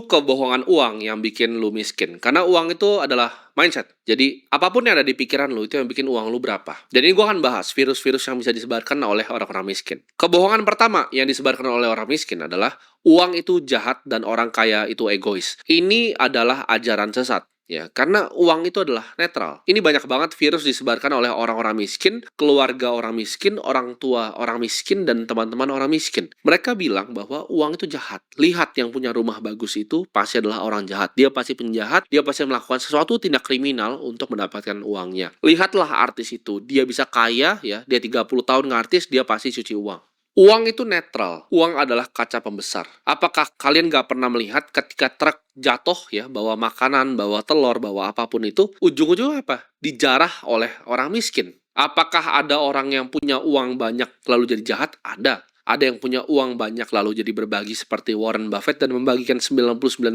Kebohongan uang yang bikin lu miskin. Karena uang itu adalah mindset. Jadi, apapun yang ada di pikiran lu, itu yang bikin uang lu berapa. Jadi, ini gue akan bahas virus-virus yang bisa disebarkan oleh orang-orang miskin. Kebohongan pertama yang disebarkan oleh orang miskin adalah uang itu jahat dan orang kaya itu egois. Ini adalah ajaran sesat. Ya, karena uang itu adalah netral. Ini banyak banget virus disebarkan oleh orang-orang miskin, keluarga orang miskin, orang tua orang miskin, dan teman-teman orang miskin. Mereka bilang bahwa uang itu jahat. Lihat yang punya rumah bagus itu pasti adalah orang jahat. Dia pasti penjahat, dia pasti melakukan sesuatu tindak kriminal untuk mendapatkan uangnya. Lihatlah artis itu, dia bisa kaya ya, dia 30 tahun ngartis, dia pasti cuci uang. Uang itu netral. Uang adalah kaca pembesar. Apakah kalian gak pernah melihat ketika truk jatuh ya, bawa makanan, bawa telur, bawa apapun itu, ujung-ujungnya apa? Dijarah oleh orang miskin. Apakah ada orang yang punya uang banyak lalu jadi jahat? Ada. Ada yang punya uang banyak lalu jadi berbagi seperti Warren Buffett dan membagikan 99,9%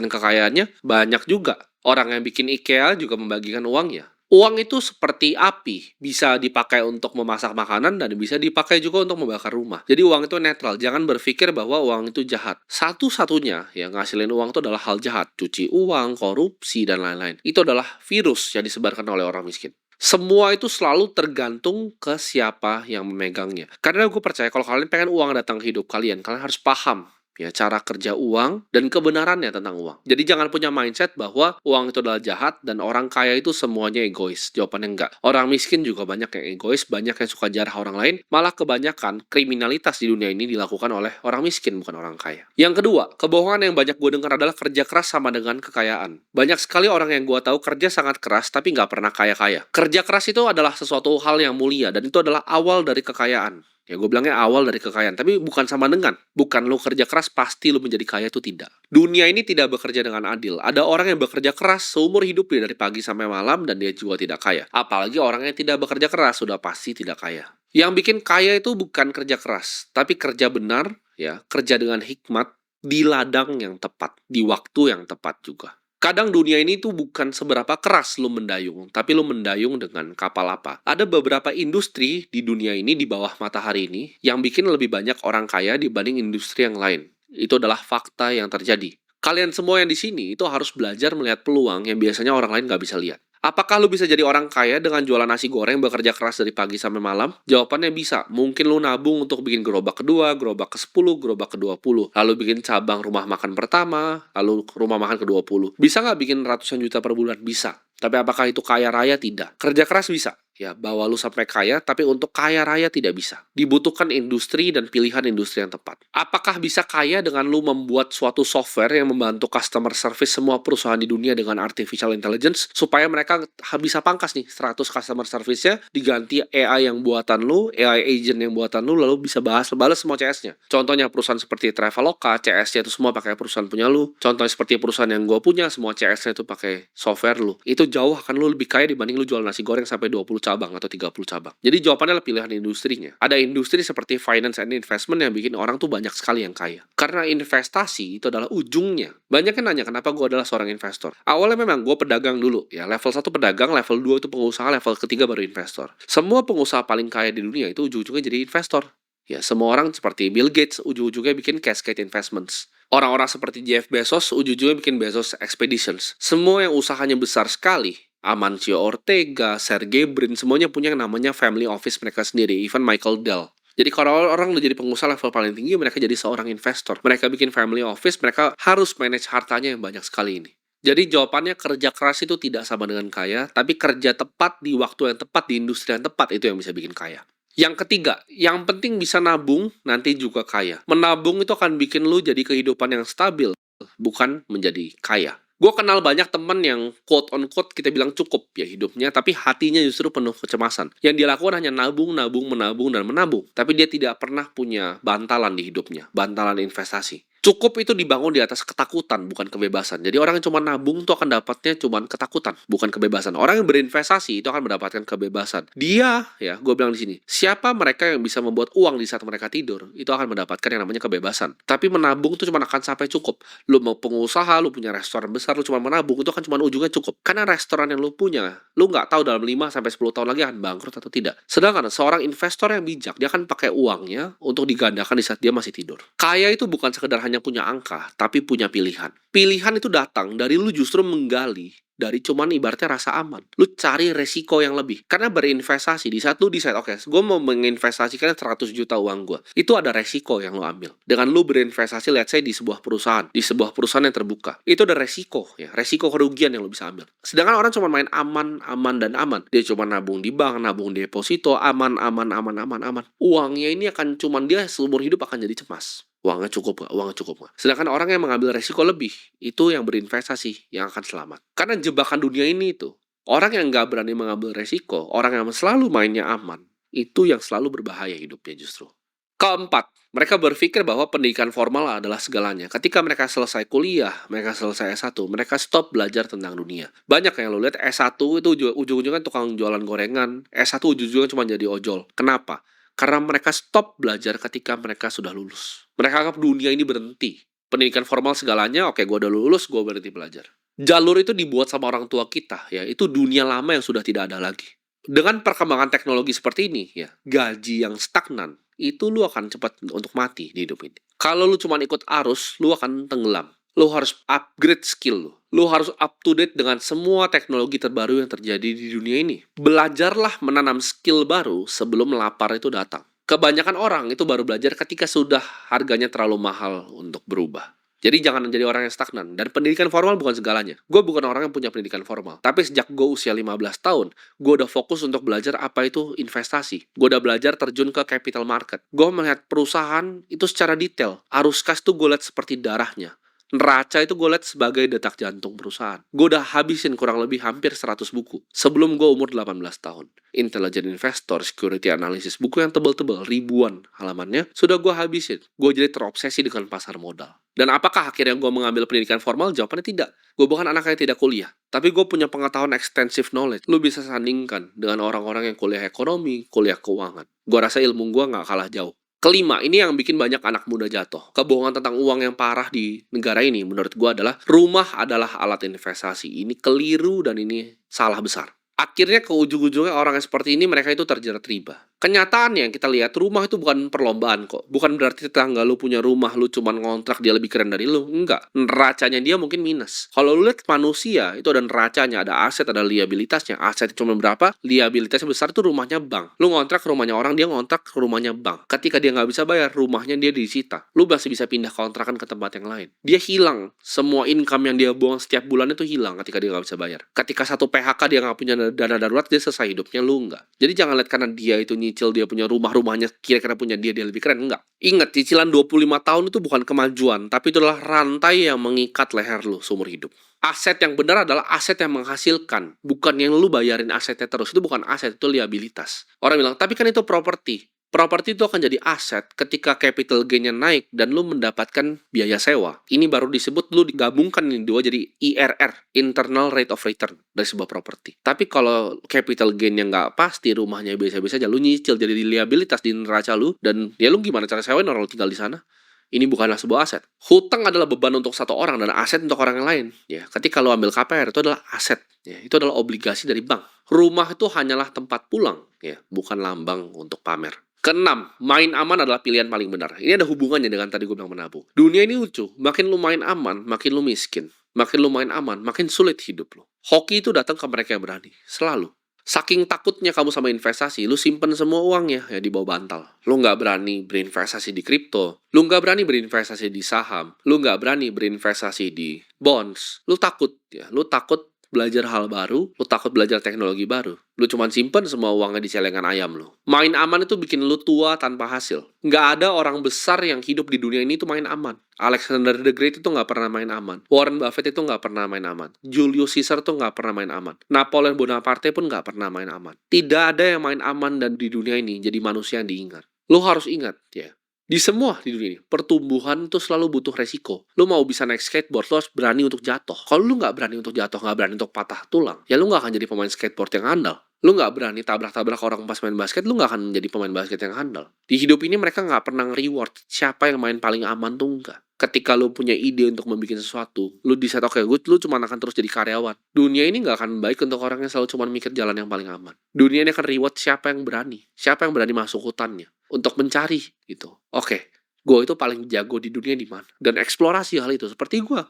kekayaannya? Banyak juga. Orang yang bikin IKEA juga membagikan uangnya. Uang itu seperti api, bisa dipakai untuk memasak makanan dan bisa dipakai juga untuk membakar rumah. Jadi uang itu netral, jangan berpikir bahwa uang itu jahat. Satu-satunya yang ngasilin uang itu adalah hal jahat, cuci uang, korupsi, dan lain-lain. Itu adalah virus yang disebarkan oleh orang miskin. Semua itu selalu tergantung ke siapa yang memegangnya. Karena gue percaya kalau kalian pengen uang datang ke hidup kalian harus paham ya cara kerja uang dan kebenarannya tentang uang. Jadi jangan punya mindset bahwa uang itu adalah jahat dan orang kaya itu semuanya egois. Jawabannya enggak. Orang miskin juga banyak yang egois, banyak yang suka jarah orang lain. Malah kebanyakan kriminalitas di dunia ini dilakukan oleh orang miskin, bukan orang kaya. Yang kedua, kebohongan yang banyak gue dengar adalah kerja keras sama dengan kekayaan. Banyak sekali orang yang gue tahu kerja sangat keras tapi nggak pernah kaya-kaya. Kerja keras itu adalah sesuatu hal yang mulia dan itu adalah awal dari kekayaan. Ya gue bilangnya awal dari kekayaan, tapi bukan sama dengan. Bukan lo kerja keras pasti lo menjadi kaya, itu tidak. Dunia ini tidak bekerja dengan adil. Ada orang yang bekerja keras seumur hidupnya dari pagi sampai malam dan dia juga tidak kaya. Apalagi orang yang tidak bekerja keras sudah pasti tidak kaya. Yang bikin kaya itu bukan kerja keras, tapi kerja benar, ya, kerja dengan hikmat di ladang yang tepat, di waktu yang tepat juga. Kadang dunia ini tuh bukan seberapa keras lu mendayung, tapi lu mendayung dengan kapal apa. Ada beberapa industri di dunia ini, di bawah matahari ini, yang bikin lebih banyak orang kaya dibanding industri yang lain. Itu adalah fakta yang terjadi. Kalian semua yang di sini itu harus belajar melihat peluang yang biasanya orang lain nggak bisa lihat. Apakah lu bisa jadi orang kaya dengan jualan nasi goreng bekerja keras dari pagi sampai malam? Jawabannya bisa. Mungkin lu nabung untuk bikin gerobak kedua, gerobak ke-10, gerobak ke-20. Lalu bikin cabang rumah makan pertama, lalu rumah makan ke-20. Bisa nggak bikin ratusan juta per bulan? Bisa. Tapi apakah itu kaya raya? Tidak. Kerja keras bisa. Ya, bawa lu sampai kaya, tapi untuk kaya raya tidak bisa. Dibutuhkan industri dan pilihan industri yang tepat. Apakah bisa kaya dengan lu membuat suatu software yang membantu customer service semua perusahaan di dunia dengan artificial intelligence, supaya mereka bisa pangkas nih 100 customer service-nya, diganti AI yang buatan lu, AI agent yang buatan lu, lalu bisa balas semua CS-nya. Contohnya perusahaan seperti Traveloka, CS-nya itu semua pakai perusahaan punya lu. Contohnya seperti perusahaan yang gue punya, semua CS-nya itu pakai software lu. Itu jauh akan lu lebih kaya dibanding lu jual nasi goreng sampai 20 cabang atau 30 cabang. Jadi jawabannya adalah pilihan industrinya. Ada industri seperti finance and investment yang bikin orang tuh banyak sekali yang kaya. Karena investasi itu adalah ujungnya. Banyak yang nanya kenapa gue adalah seorang investor. Awalnya memang gue pedagang dulu. Ya, level 1 pedagang, level 2 itu pengusaha, level ketiga baru investor. Semua pengusaha paling kaya di dunia itu ujung-ujungnya jadi investor. Ya, semua orang seperti Bill Gates ujung-ujungnya bikin Cascade Investments. Orang-orang seperti Jeff Bezos ujung-ujungnya bikin Bezos Expeditions. Semua yang usahanya besar sekali, Amancio Ortega, Sergey Brin, semuanya punya yang namanya family office mereka sendiri, even Michael Dell. Jadi kalau orang udah jadi pengusaha level paling tinggi, mereka jadi seorang investor. Mereka bikin family office, mereka harus manage hartanya yang banyak sekali ini. Jadi jawabannya kerja keras itu tidak sama dengan kaya, tapi kerja tepat di waktu yang tepat, di industri yang tepat, itu yang bisa bikin kaya. Yang ketiga, yang penting bisa nabung, nanti juga kaya. Menabung itu akan bikin lu jadi kehidupan yang stabil, bukan menjadi kaya. Gue kenal banyak temen yang quote-on-quote kita bilang cukup ya hidupnya, tapi hatinya justru penuh kecemasan. Yang dia lakukan hanya nabung, menabung, dan menabung. Tapi dia tidak pernah punya bantalan di hidupnya, bantalan investasi. Cukup itu dibangun di atas ketakutan, bukan kebebasan. Jadi orang yang cuma nabung tuh akan dapatnya cuma ketakutan, bukan kebebasan. Orang yang berinvestasi itu akan mendapatkan kebebasan. Dia, ya, gue bilang di sini, siapa mereka yang bisa membuat uang di saat mereka tidur, itu akan mendapatkan yang namanya kebebasan. Tapi menabung tuh cuma akan sampai cukup. Lu mau pengusaha, lu punya restoran besar, lu cuma menabung, itu kan cuma ujungnya cukup. Karena restoran yang lu punya, lu nggak tahu dalam 5-10 tahun lagi akan bangkrut atau tidak. Sedangkan seorang investor yang bijak, dia akan pakai uangnya untuk digandakan di saat dia masih tidur. Kaya itu bukan sekedar hanya hanya punya angka, tapi punya pilihan. Pilihan itu datang dari lu justru menggali dari cuman ibaratnya rasa aman. Lu cari resiko yang lebih. Karena berinvestasi, di saat lu decide, oke, gue mau menginvestasikan 100 juta uang gue. Itu ada resiko yang lu ambil. Dengan lu berinvestasi, let's say di sebuah perusahaan. Di sebuah perusahaan yang terbuka. Itu ada resiko, ya. Resiko kerugian yang lu bisa ambil. Sedangkan orang cuma main aman, aman, dan aman. Dia cuma nabung di bank, nabung deposito, aman, aman, aman, aman, aman. Uangnya ini akan cuman dia seumur hidup akan jadi cemas. Uangnya cukup gak? Uangnya cukup gak? Sedangkan orang yang mengambil resiko lebih, itu yang berinvestasi, yang akan selamat. Karena jebakan dunia ini itu, orang yang gak berani mengambil resiko, orang yang selalu mainnya aman, itu yang selalu berbahaya hidupnya justru. Keempat, mereka berpikir bahwa pendidikan formal adalah segalanya. Ketika mereka selesai kuliah, mereka selesai S1, mereka stop belajar tentang dunia. Banyak yang lo lihat S1 itu ujung-ujungnya tukang jualan gorengan, S1 ujung-ujungnya cuma jadi ojol. Kenapa? Karena mereka stop belajar ketika mereka sudah lulus. Mereka anggap dunia ini berhenti. Pendidikan formal segalanya, oke, gue udah lulus, gue berhenti belajar. Jalur itu dibuat sama orang tua kita, ya. Itu dunia lama yang sudah tidak ada lagi. Dengan perkembangan teknologi seperti ini, ya, gaji yang stagnan, itu lu akan cepat untuk mati di hidup ini. Kalau lu cuma ikut arus, lu akan tenggelam. Lu harus upgrade skill lu. Lu harus up to date dengan semua teknologi terbaru yang terjadi di dunia ini. Belajarlah menanam skill baru sebelum lapar itu datang. Kebanyakan orang itu baru belajar ketika sudah harganya terlalu mahal untuk berubah. Jadi jangan menjadi orang yang stagnan. Dan pendidikan formal bukan segalanya. Gue bukan orang yang punya pendidikan formal. Tapi sejak gue usia 15 tahun, gue udah fokus untuk belajar apa itu investasi. Gue udah belajar terjun ke capital market. Gue melihat perusahaan itu secara detail. Arus kas tuh gue lihat seperti darahnya. Neraca itu gue lihat sebagai detak jantung perusahaan. Gue udah habisin kurang lebih hampir 100 buku sebelum gue umur 18 tahun. Intelligent Investor, Security Analysis, buku yang tebel-tebel, ribuan halamannya, sudah gue habisin. Gue jadi terobsesi dengan pasar modal. Dan apakah akhirnya gue mengambil pendidikan formal? Jawabannya tidak. Gue bukan anak yang tidak kuliah. Tapi gue punya pengetahuan extensive knowledge. Lu bisa sandingkan dengan orang-orang yang kuliah ekonomi, kuliah keuangan. Gue rasa ilmu gue gak kalah jauh. Kelima, ini yang bikin banyak anak muda jatuh. Kebohongan tentang uang yang parah di negara ini menurut gue adalah rumah adalah alat investasi. Ini keliru dan ini salah besar. Akhirnya ke ujung-ujungnya orang yang seperti ini mereka itu terjerat riba. Kenyataannya yang kita lihat rumah itu bukan perlombaan kok. Bukan berarti tetangga lu punya rumah lu cuman ngontrak dia lebih keren dari lu. Enggak. Neracanya dia mungkin minus. Kalau lu lihat manusia itu ada neracanya, ada aset, ada liabilitasnya. Aset cuma berapa? Liabilitasnya besar itu rumahnya bank. Lu ngontrak ke rumahnya orang, dia ngontrak ke rumahnya bank. Ketika dia nggak bisa bayar, rumahnya dia disita. Lu masih bisa pindah kontrakan ke tempat yang lain. Dia hilang. Semua income yang dia buang setiap bulan itu hilang ketika dia nggak bisa bayar. Ketika satu PHK dia nggak punya dana darurat, dia selesai hidupnya, lu enggak. Jadi jangan lihat karena dia itu nyicil, dia punya rumahnya kira-kira punya dia lebih keren, enggak. Ingat, cicilan 25 tahun itu bukan kemajuan, tapi itu adalah rantai yang mengikat leher lu seumur hidup. Aset yang benar adalah aset yang menghasilkan, bukan yang lu bayarin asetnya terus. Itu bukan aset, itu liabilitas. Orang bilang, tapi kan itu properti. Properti itu akan jadi aset ketika capital gain-nya naik dan lu mendapatkan biaya sewa. Ini baru disebut lu digabungkan ini dua jadi IRR, Internal Rate of Return, dari sebuah properti. Tapi kalau capital gain-nya nggak pasti, rumahnya biasa-biasa aja, lu nyicil jadi liabilitas di neraca lu, dan ya lu gimana cara sewain orang lu tinggal di sana? Ini bukanlah sebuah aset. Hutang adalah beban untuk satu orang dan aset untuk orang yang lain. Ya, ketika lu ambil KPR itu adalah aset. Ya, itu adalah obligasi dari bank. Rumah itu hanyalah tempat pulang, ya, bukan lambang untuk pamer. Keenam, main aman adalah pilihan paling benar. Ini ada hubungannya dengan tadi gue bilang menabung. Dunia ini lucu, makin lu main aman, makin lu miskin. Makin lu main aman, makin sulit hidup lu. Hoki itu datang ke mereka yang berani, selalu. Saking takutnya kamu sama investasi, lu simpen semua uangnya ya di bawah bantal. Lu nggak berani berinvestasi di kripto, lu nggak berani berinvestasi di saham, lu nggak berani berinvestasi di bonds. Lu takut ya, lu takut belajar hal baru, lu takut belajar teknologi baru. Lu cuman simpen semua uangnya di celengan ayam lu. Main aman itu bikin lu tua tanpa hasil. Nggak ada orang besar yang hidup di dunia ini itu main aman. Alexander the Great itu nggak pernah main aman. Warren Buffett itu nggak pernah main aman. Julius Caesar itu nggak pernah main aman. Napoleon Bonaparte pun nggak pernah main aman. Tidak ada yang main aman dan di dunia ini jadi manusia yang diingat. Lu harus ingat ya. Di semua di dunia ini, pertumbuhan itu selalu butuh resiko. Lu mau bisa naik skateboard, lu harus berani untuk jatuh. Kalau lu nggak berani untuk jatuh, nggak berani untuk patah tulang, ya lu nggak akan jadi pemain skateboard yang handal. Lu nggak berani tabrak-tabrak orang pas main basket, lu nggak akan menjadi pemain basket yang handal. Di hidup ini mereka nggak pernah nge-reward siapa yang main paling aman tuh enggak. Ketika lu punya ide untuk membuat sesuatu, lu decide, oke, lu cuma akan terus jadi karyawan. Dunia ini nggak akan baik untuk orang yang selalu cuma mikir jalan yang paling aman. Dunia ini akan reward siapa yang berani masuk hutannya untuk mencari gitu. Oke, gue itu paling jago di dunia di mana, dan eksplorasi hal itu seperti gue